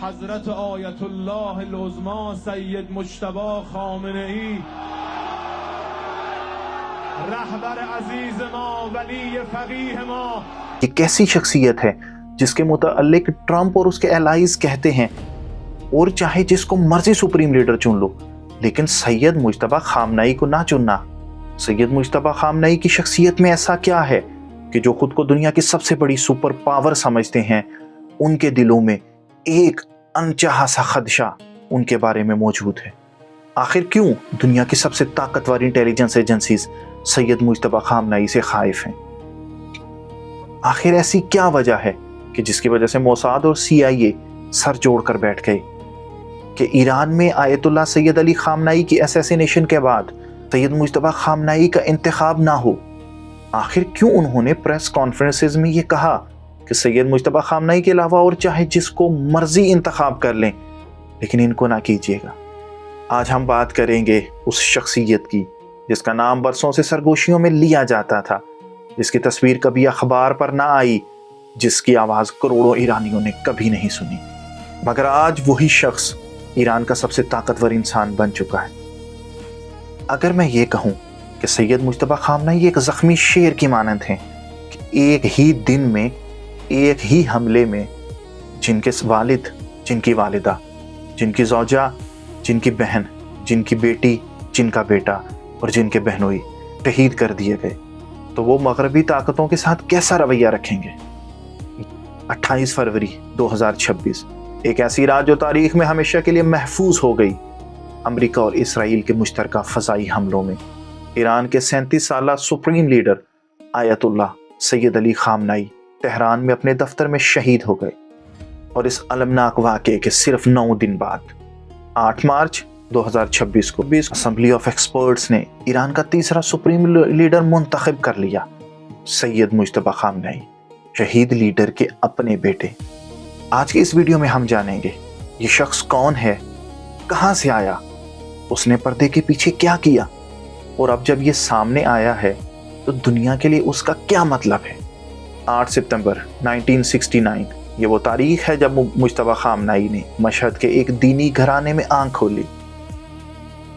حضرت آیت الله العظمی سید مجتبی خامنه‌ای رهبر عزیز ما ولی فقیه ما، یہ کیسی شخصیت ہے جس کے متعلق ٹرمپ اور اس کے الائز کہتے ہیں اور چاہے جس کو مرضی سپریم لیڈر چن لو لیکن سید مجتبی خامنہئی کو نہ چننا۔ سید مجتبی خامنہئی کی شخصیت میں ایسا کیا ہے کہ جو خود کو دنیا کی سب سے بڑی سپر پاور سمجھتے ہیں، ان کے دلوں میں ایک انچاہا سا خدشہ ان کے بارے میں موجود ہے؟ آخر کیوں دنیا کی سب سے طاقتور انٹیلیجنس ایجنسیز سید مجتبی خامنہئی سے خائف ہیں؟ آخر ایسی کیا وجہ ہے کہ جس کی وجہ سے موساد اور CIA سر جوڑ کر بیٹھ گئے کہ ایران میں آیت اللہ سید علی خامنہئی کی اسیسینیشن کے بعد سید مجتبی خامنہئی کا انتخاب نہ ہو؟ آخر کیوں انہوں نے پریس کانفرنسز میں یہ کہا کہ سید مجتبی خامنہئی کے علاوہ اور چاہے جس کو مرضی انتخاب کر لیں لیکن ان کو نہ کیجیے گا؟ آج ہم بات کریں گے اس شخصیت کی جس کا نام برسوں سے سرگوشیوں میں لیا جاتا تھا، جس کی تصویر کبھی اخبار پر نہ آئی، جس کی آواز کروڑوں ایرانیوں نے کبھی نہیں سنی، مگر آج وہی شخص ایران کا سب سے طاقتور انسان بن چکا ہے۔ اگر میں یہ کہوں کہ سید مجتبی خامنہئی ایک زخمی شیر کی مانند ہیں کہ ایک ہی دن میں ایک ہی حملے میں جن کے والد، جن کی والدہ، جن کی زوجہ، جن کی بہن، جن کی بیٹی، جن کا بیٹا اور جن کے بہنوئی شہید کر دیے گئے، تو وہ مغربی طاقتوں کے ساتھ کیسا رویہ رکھیں گے؟ 28 فروری 2026 ایک ایسی رات جو تاریخ میں ہمیشہ کے لیے محفوظ ہو گئی۔ امریکہ اور اسرائیل کے مشترکہ فضائی حملوں میں ایران کے 37 سالہ سپریم لیڈر آیت اللہ سید علی خامنہئی تہران میں اپنے دفتر میں شہید ہو گئے، اور اس المناک واقعے کے صرف 9 دن بعد 8 مارچ 2026 کو اسمبلی آف ایکسپرٹس نے ایران کا تیسرا سپریم لیڈر منتخب کر لیا، سید مجتبی خامنہئی، شہید لیڈر کے اپنے بیٹے۔ آج کے اس ویڈیو میں ہم جانیں گے یہ شخص کون ہے، کہاں سے آیا، اس نے پردے کے پیچھے کیا کیا، اور اب جب یہ سامنے آیا ہے تو دنیا کے لیے اس کا کیا مطلب ہے۔ 8 ستمبر 1969 یہ وہ تاریخ ہے جب مجتبی خامنہئی نے مشہد کے ایک دینی گھرانے میں آنکھ کھولی۔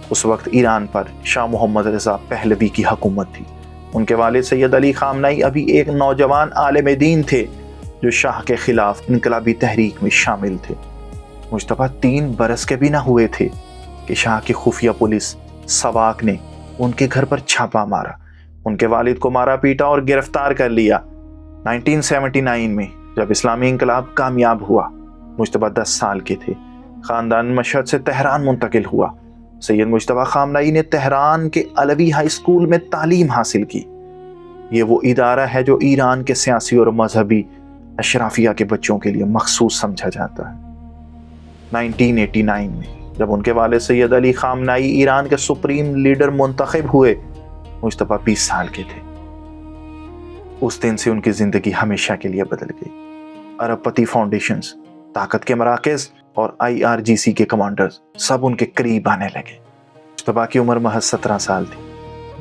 اس وقت ایران پر شاہ محمد رضا پہلوی کی حکومت تھی۔ ان کے والد سید علی خامنہئی ابھی ایک نوجوان عالم دین تھے جو شاہ کے خلاف انقلابی تحریک میں شامل تھے۔ مجتبی 3 برس کے بھی نہ ہوئے تھے کہ شاہ کی خفیہ پولیس سواک نے ان کے گھر پر چھاپا مارا، ان کے والد کو مارا پیٹا اور گرفتار کر لیا۔ 1979 میں جب اسلامی انقلاب کامیاب ہوا، مجتبی 10 سال کے تھے، خاندان مشہد سے تہران منتقل ہوا۔ سید مجتبی خامنہئی نے تہران کے علوی ہائی اسکول میں تعلیم حاصل کی۔ یہ وہ ادارہ ہے جو ایران کے سیاسی اور مذہبی اشرافیہ کے بچوں کے لیے مخصوص سمجھا جاتا ہے۔ 1989 میں جب ان کے والد سید علی خامنہئی ایران کے سپریم لیڈر منتخب ہوئے، مجتبی 20 سال کے تھے۔ اس دن سے ان کی زندگی ہمیشہ کے لیے بدل گئی۔ ارب پتی فاؤنڈیشنز، طاقت کے مراکز اور IRGC کے کمانڈرز سب ان کے قریب آنے لگے۔ مجتبی کی عمر محض 17 سال تھی۔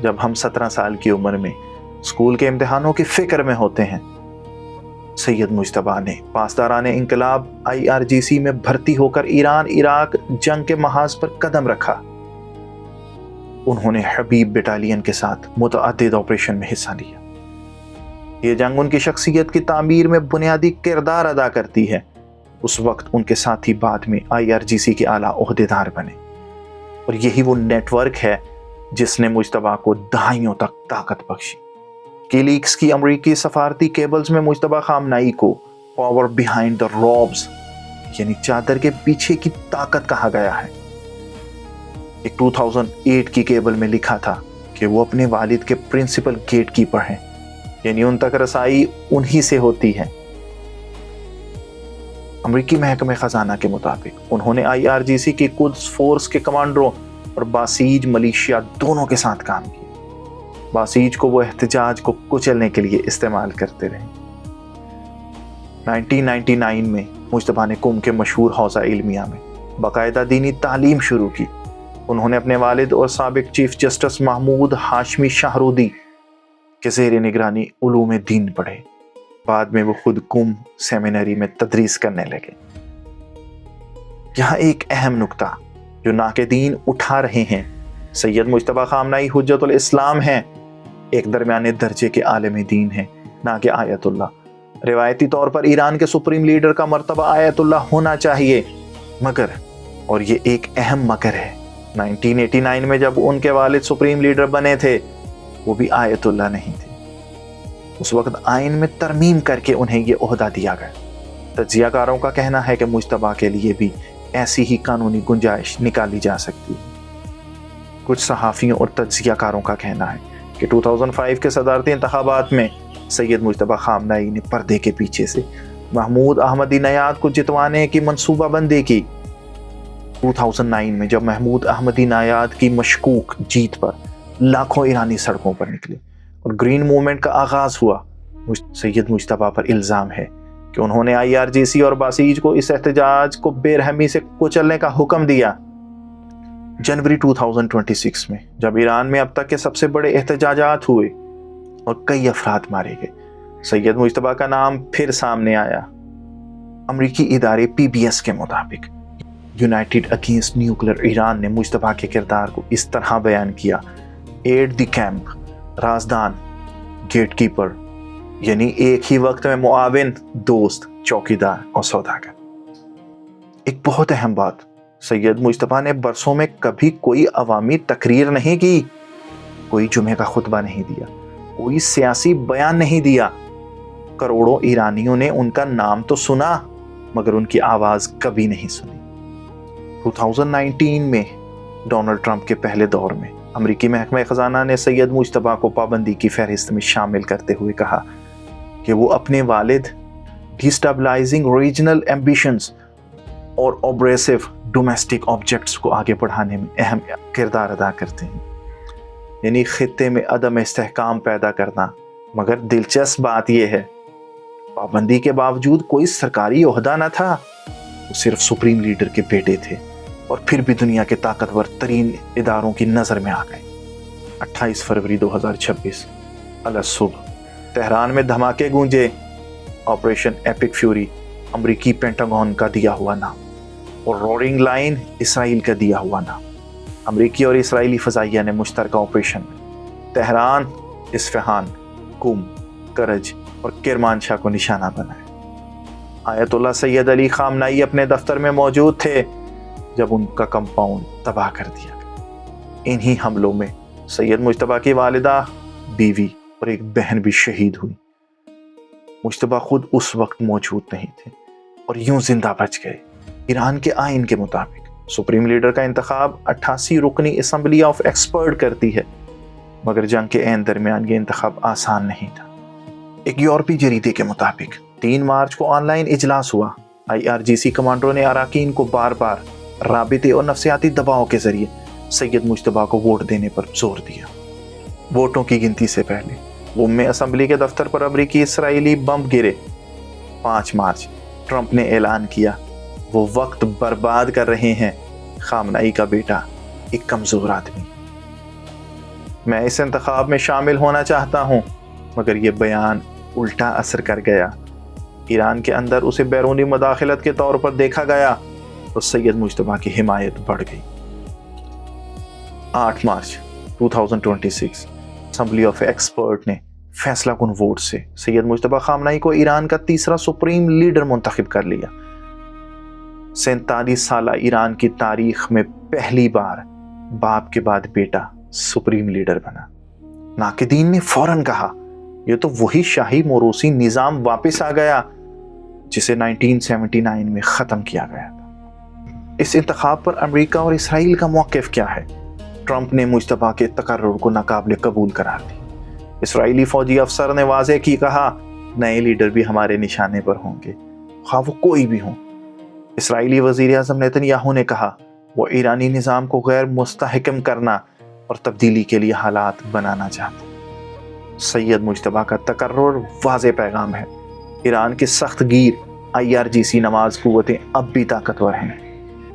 جب ہم 17 سال کی عمر میں اسکول کے امتحانوں کی فکر میں ہوتے ہیں، سید مجتبی نے پاسداران انقلاب IRGC میں بھرتی ہو کر ایران عراق جنگ کے محاذ پر قدم رکھا۔ انہوں نے حبیب بٹالین کے ساتھ متعدد آپریشن میں حصہ لیا۔ یہ جنگ ان کی شخصیت کی تعمیر میں بنیادی کردار ادا کرتی ہے۔ اس وقت ان کے ساتھی بعد میں IRGC کے اعلیٰ عہدیدار بنے، اور یہی وہ نیٹ ورک ہے جس نے مجتبی کو دہائیوں تک طاقت بخشی۔ کی لیکس کی امریکی سفارتی کیبلز میں مجتبی خامنہئی کو پاور بیہائنڈ دا روبز یعنی چادر کے پیچھے کی طاقت کہا گیا ہے۔ ایک 2008 کی کیبل میں لکھا تھا کہ وہ اپنے والد کے پرنسپل گیٹ کیپر ہیں، یعنی ان تک رسائی انہی سے ہوتی ہے۔ امریکی محکمہ خزانہ کے مطابق انہوں نے IRGC کی قدس فورس کے کمانڈروں اور باسیج ملیشیا دونوں کے ساتھ کام کیا۔ باسیج کو وہ احتجاج کو کچلنے کے لیے استعمال کرتے رہے۔ 1999 میں مجتبی نے قم کے مشہور حوزہ علمیہ میں باقاعدہ دینی تعلیم شروع کی۔ انہوں نے اپنے والد اور سابق چیف جسٹس محمود ہاشمی شاہرودی کے زیر نگرانی علوم دین پڑھے۔ بعد میں وہ خود قم سیمینری میں تدریس کرنے لگے۔ یہاں ایک اہم نکتہ جو ناقدین اٹھا رہے ہیں، سید مجتبیٰ خامنائی حجت الاسلام ہیں، ایک درمیانے درجے کے عالم دین ہیں، نہ کہ آیت اللہ۔ روایتی طور پر ایران کے سپریم لیڈر کا مرتبہ آیت اللہ ہونا چاہیے، مگر، اور یہ ایک اہم مگر ہے، 1989 میں جب ان کے والد سپریم لیڈر بنے تھے وہ بھی آیت اللہ نہیں تھے۔ اس وقت آئین میں ترمیم کر کے انہیں یہ عہدہ دیا گیا۔ تجزیہ کاروں کا کہنا ہے کہ مجتبیٰ کے لیے بھی ایسی ہی قانونی گنجائش نکالی جا سکتی ہے۔ کچھ صحافیوں اور تجزیہ کاروں کا کہنا ہے کہ 2005 کے صدارتی انتخابات میں سید مجتبیٰ خامنائی نے پردے کے پیچھے سے محمود احمدی نیاد کو جتوانے کی منصوبہ بندی کی۔ 2009 میں جب محمود احمدی نیاد کی مشکوک جیت پر لاکھوں ایرانی سڑکوں پر نکلے اور گرین موومنٹ کا آغاز ہوا، سید مجتبیٰ پر الزام ہے کہ انہوں نے IRGC اور باسیج کو اس احتجاج کو بے رحمی سے کچلنے کا حکم دیا۔ جنوری 2026 میں جب ایران میں اب تک کے سب سے بڑے احتجاجات ہوئے اور کئی افراد مارے گئے، سید مجتبیٰ کا نام پھر سامنے آیا۔ امریکی ادارے PBS کے مطابق یونائٹڈ اگینسٹ نیوکلیر ایران نے مجتبیٰ کے کردار کو اس طرح بیان کیا: ایڈ دی کیمپ، رازدان، گیٹ کیپر، یعنی ایک ہی وقت میں معاون، دوست، چوکیدار اور سوداگر۔ ایک بہت اہم بات، سید مجتبیٰ نے برسوں میں کبھی کوئی عوامی تقریر نہیں کی، کوئی جمعے کا خطبہ نہیں دیا، کوئی سیاسی بیان نہیں دیا۔ کروڑوں ایرانیوں نے ان کا نام تو سنا مگر ان کی آواز کبھی نہیں سنی۔ 2019 میں ڈونلڈ ٹرمپ کے پہلے دور میں امریکی محکمہ خزانہ نے سید مجتبیٰ کو پابندی کی فہرست میں شامل کرتے ہوئے کہا کہ وہ اپنے والد ڈیسٹیبلائزنگ ریجنل ایمبیشنز اور اوبریسو ڈومیسٹک آبجیکٹس کو آگے بڑھانے میں اہم کردار ادا کرتے ہیں، یعنی خطے میں عدم استحکام پیدا کرنا۔ مگر دلچسپ بات یہ ہے، پابندی کے باوجود کوئی سرکاری عہدہ نہ تھا، وہ صرف سپریم لیڈر کے بیٹے تھے، اور پھر بھی دنیا کے طاقتور ترین اداروں کی نظر میں آ گئے۔ 28 فروری 2026 الصبح تہران میں دھماکے گونجے۔ آپریشن ایپک فیوری امریکی پینٹاگون کا دیا ہوا نام، اور رورنگ لائن اسرائیل کا دیا ہوا نام۔ امریکی اور اسرائیلی فضائیہ نے مشترکہ آپریشن میں تہران، اصفہان، قم، کرج اور کرمانشاہ کو نشانہ بنایا۔ آیت اللہ سید علی خامنائی اپنے دفتر میں موجود تھے جب ان کا کمپاؤنڈ تباہ کر دیا گیا۔ انہی حملوں میں سید مجتبیٰ کی والدہ، بیوی اور ایک بہن بھی شہید ہوئی۔ مجتبیٰ خود اس وقت موجود نہیں تھے اور یوں زندہ بچ گئے۔ ایران کے آئین کے مطابق سپریم لیڈر کا انتخاب 88 رکنی اسمبلی آف ایکسپرٹ کرتی ہے، مگر جنگ کے عین درمیان یہ انتخاب آسان نہیں تھا۔ ایک یورپی جریدے کے مطابق 3 مارچ کو آن لائن اجلاس ہوا۔ IRGC کمانڈروں نے اراکین کو بار بار رابطے اور نفسیاتی دباؤ کے ذریعے سید مجتبیٰ کو ووٹ دینے پر زور دیا۔ ووٹوں کی گنتی سے پہلے قم میں اسمبلی کے دفتر پر امریکی اسرائیلی بم گرے۔ 5 مارچ ٹرمپ نے اعلان کیا وہ وقت برباد کر رہے ہیں، خامنائی کا بیٹا ایک کمزور آدمی۔ میں اس انتخاب میں شامل ہونا چاہتا ہوں، مگر یہ بیان الٹا اثر کر گیا۔ ایران کے اندر اسے بیرونی مداخلت کے طور پر دیکھا گیا اور سید مجتبیٰ کی حمایت بڑھ گئی۔ 8 مارچ 2026 اسمبلی آف ایکسپرٹ نے فیصلہ کن ووٹ سے سید مجتبیٰ خامنائی کو ایران کا تیسرا سپریم لیڈر منتخب کر لیا۔ 47 سالہ ایران کی تاریخ میں پہلی بار باپ کے بعد بیٹا سپریم لیڈر بنا۔ ناقدین نے فوراً کہا یہ تو وہی شاہی موروثی نظام واپس آ گیا جسے 1979 میں ختم کیا گیا تھا۔ اس انتخاب پر امریکہ اور اسرائیل کا موقف کیا ہے؟ ٹرمپ نے مجتبیٰ کے تقرر کو ناقابل قبول قرار دیا۔ اسرائیلی فوجی افسر نے واضح کی کہا نئے لیڈر بھی ہمارے نشانے پر ہوں گے، خواہ وہ کوئی بھی ہوں۔ اسرائیلی وزیر اعظم نیتن یاہو نے کہا وہ ایرانی نظام کو غیر مستحکم کرنا اور تبدیلی کے لیے حالات بنانا چاہتے ہیں۔ سید مجتبیٰ کا تقرر واضح پیغام ہے، ایران کے سخت گیر IRGC نواز قوتیں اب بھی طاقتور ہیں۔